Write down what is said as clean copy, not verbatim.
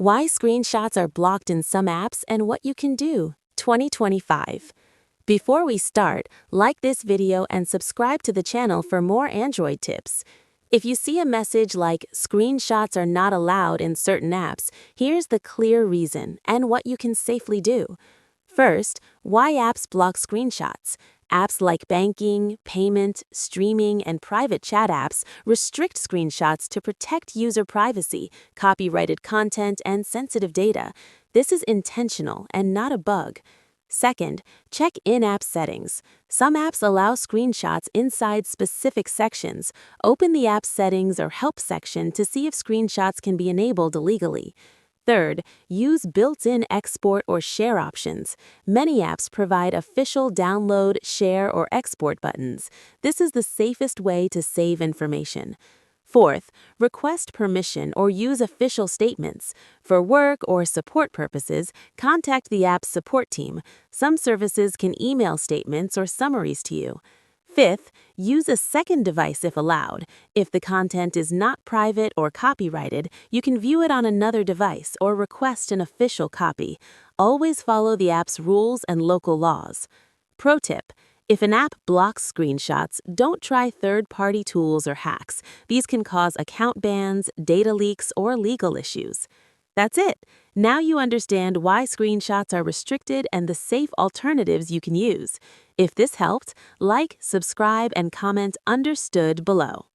Why screenshots are blocked in some apps and what you can do. 2025. Before we start, like this video and subscribe to the channel for more Android tips. If you see a message like screenshots are not allowed in certain apps, here's the clear reason and what you can safely do. First, why apps block screenshots. Apps like banking, payment, streaming, and private chat apps restrict screenshots to protect user privacy, copyrighted content, and sensitive data. This is intentional and not a bug. Second, check in-app settings. Some apps allow screenshots inside specific sections. Open the app settings or help section to see if screenshots can be enabled legally. Third, use built-in export or share options. Many apps provide official download, share, or export buttons. This is the safest way to save information. Fourth, request permission or use official statements. For work or support purposes, contact the app's support team. Some services can email statements or summaries to you. Fifth, use a second device if allowed. If the content is not private or copyrighted, you can view it on another device or request an official copy. Always follow the app's rules and local laws. Pro tip: if an app blocks screenshots, don't try third-party tools or hacks. These can cause account bans, data leaks, or legal issues. That's it. Now you understand why screenshots are restricted and the safe alternatives you can use. If this helped, like, subscribe, and comment understood below.